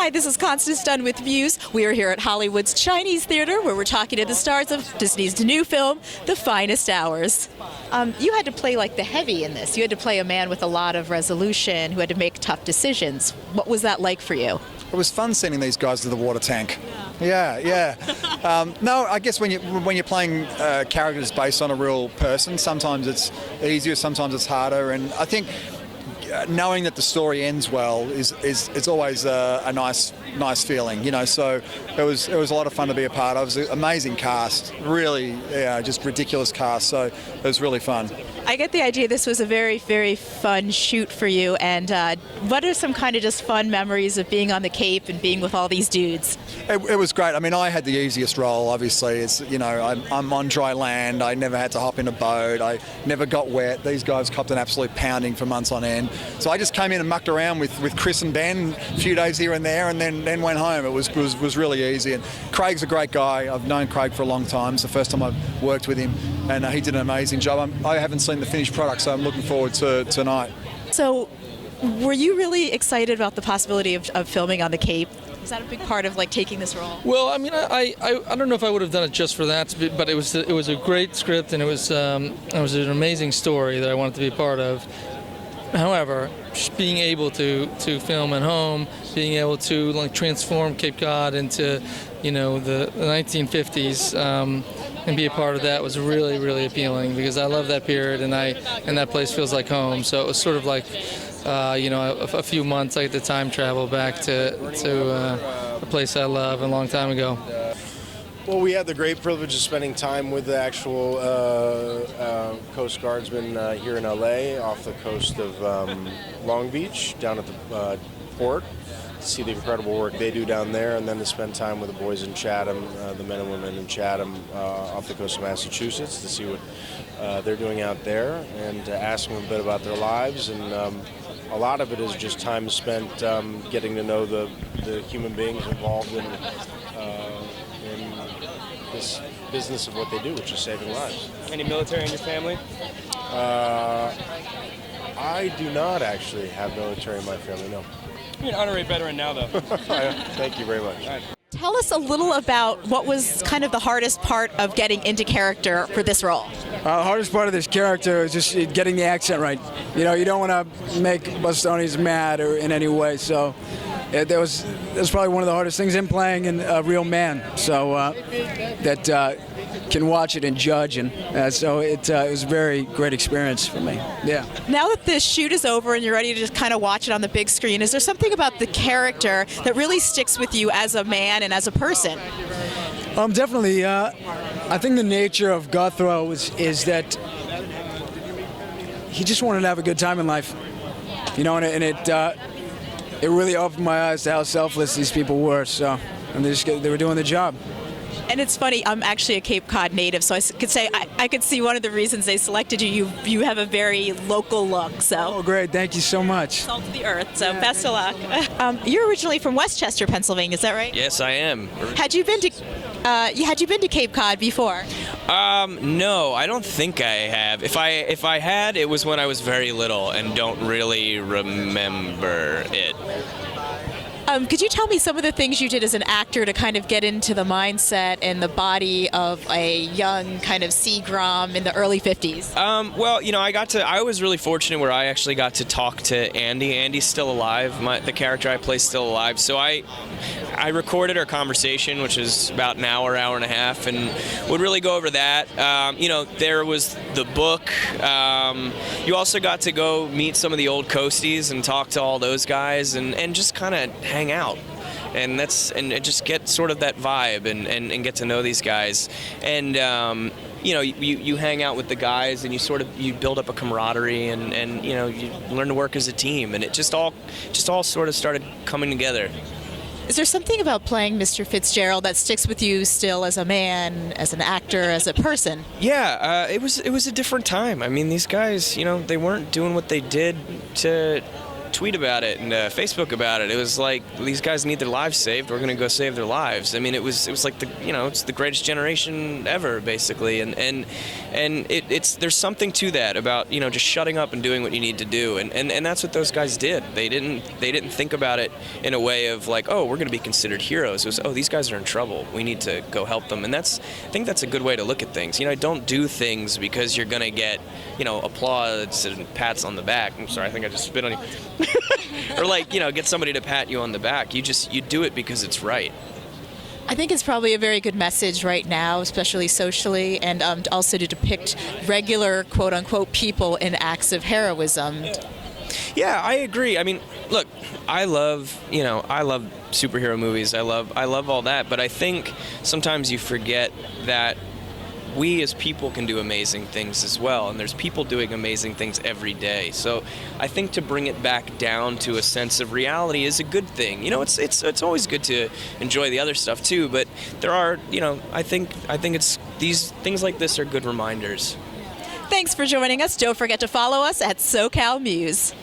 Hi, this is Constance Dunn with MUSE. We are here at Hollywood's Chinese Theater, where we're talking to the stars of Disney's new film, The Finest Hours. You had to play like the heavy in this. You had to play a man with a lot of resolution who had to make tough decisions. What was that like for you? It was fun sending these guys to the water tank. Yeah. No, I guess when you're playing characters based on a real person, sometimes it's easier, sometimes it's harder, and I think knowing that the story ends well is always a nice feeling, you know. So it was a lot of fun to be a part of. It was an amazing cast, really, just ridiculous cast. So it was really fun. I get the idea this was a very, very fun shoot for you. And what are some kind of just fun memories of being on the Cape and being with all these dudes? It was great. I mean, I had the easiest role, obviously. It's, you know, I'm on dry land. I never had to hop in a boat. I never got wet. These guys copped an absolute pounding for months on end. So I just came in and mucked around with Chris and Ben a few days here and there, and then went home. It was really easy. And Craig's a great guy. I've known Craig for a long time. It's the first time I've worked with him, and he did an amazing job. I haven't seen the finished product, so I'm looking forward to tonight. So, were you really excited about the possibility of filming on the Cape? Is that a big part of like taking this role? Well, I mean, I don't know if I would have done it just for that, but it was a great script, and it was an amazing story that I wanted to be a part of. However, just being able to film at home, being able to like transform Cape Cod into, you know, the 1950s, and be a part of that was really, really appealing, because I love that period, and that place feels like home. So it was sort of like, you know, a few months I get to time travel back to a place I love a long time ago. Well, we had the great privilege of spending time with the actual Coast Guardsmen here in LA, off the coast of Long Beach, down at the port, to see the incredible work they do down there, and then to spend time with the boys in Chatham, the men and women in Chatham, off the coast of Massachusetts, to see what they're doing out there, and to ask them a bit about their lives. And a lot of it is just time spent getting to know the human beings involved in this business of what they do, which is saving lives. Any military in your family? I do not actually have military in my family, no. You're an honorary veteran now, though. Thank you very much. Right. Tell us a little about what was kind of the hardest part of getting into character for this role. The hardest part of this character is just getting the accent right. You know, you don't want to make Bostonians mad or in any way, so that was probably one of the hardest things in playing a real man, so that can watch it and judge, and so it was a very great experience for me. Yeah. Now that the shoot is over and you're ready to just kind of watch it on the big screen, is there something about the character that really sticks with you as a man and as a person? Definitely. I think the nature of Guthrow is that he just wanted to have a good time in life, you know, and it really opened my eyes to how selfless these people were. So, and they were doing the job. And it's funny, I'm actually a Cape Cod native, so I could see one of the reasons they selected you. You have a very local look, so. Oh, great! Thank you so much. Salt of the earth. So best of luck. You're originally from Westchester, Pennsylvania. Is that right? Yes, I am. Had you been to Cape Cod before? No, I don't think I have. If I had, it was when I was very little and don't really remember it. Could you tell me some of the things you did as an actor to kind of get into the mindset and the body of a young kind of Seagram in the early 50s? Well, you know, I was really fortunate where I actually got to talk to Andy. Andy's still alive. The character I play is still alive. So I recorded our conversation, which is about an hour and a half, and would really go over that. You know, there was the book. You also got to go meet some of the old coasties and talk to all those guys and just kind of hang out, and just get sort of that vibe and get to know these guys, and you know, you hang out with the guys, and you build up a camaraderie, and you know, you learn to work as a team, and it just all sort of started coming together. Is there something about playing Mr. Fitzgerald that sticks with you still as a man, as an actor, as a person? Yeah, it was a different time. I mean, these guys, you know, they weren't doing what they did to tweet about it and Facebook about it. It was like, these guys need their lives saved. We're going to go save their lives. I mean, it was like it's the greatest generation ever, basically. And it's there's something to that about just shutting up and doing what you need to do. And that's what those guys did. They didn't think about it in a way of like, oh, we're going to be considered heroes. It was, oh, these guys are in trouble. We need to go help them. And I think that's a good way to look at things. Don't do things because you're going to get applause and pats on the back. I'm sorry, I think I just spit on you. Or get somebody to pat you on the back. You do it because it's right. I think it's probably a very good message right now, especially socially, and also to depict regular quote-unquote people in acts of heroism. Yeah, I agree. I mean, look, I love superhero movies. I love all that, but I think sometimes you forget that we as people can do amazing things as well, and there's people doing amazing things every day. So I think to bring it back down to a sense of reality is a good thing. It's always good to enjoy the other stuff too, but there are, I think it's these things like this are good reminders. Thanks for joining us. Don't forget to follow us at SoCal MUSE.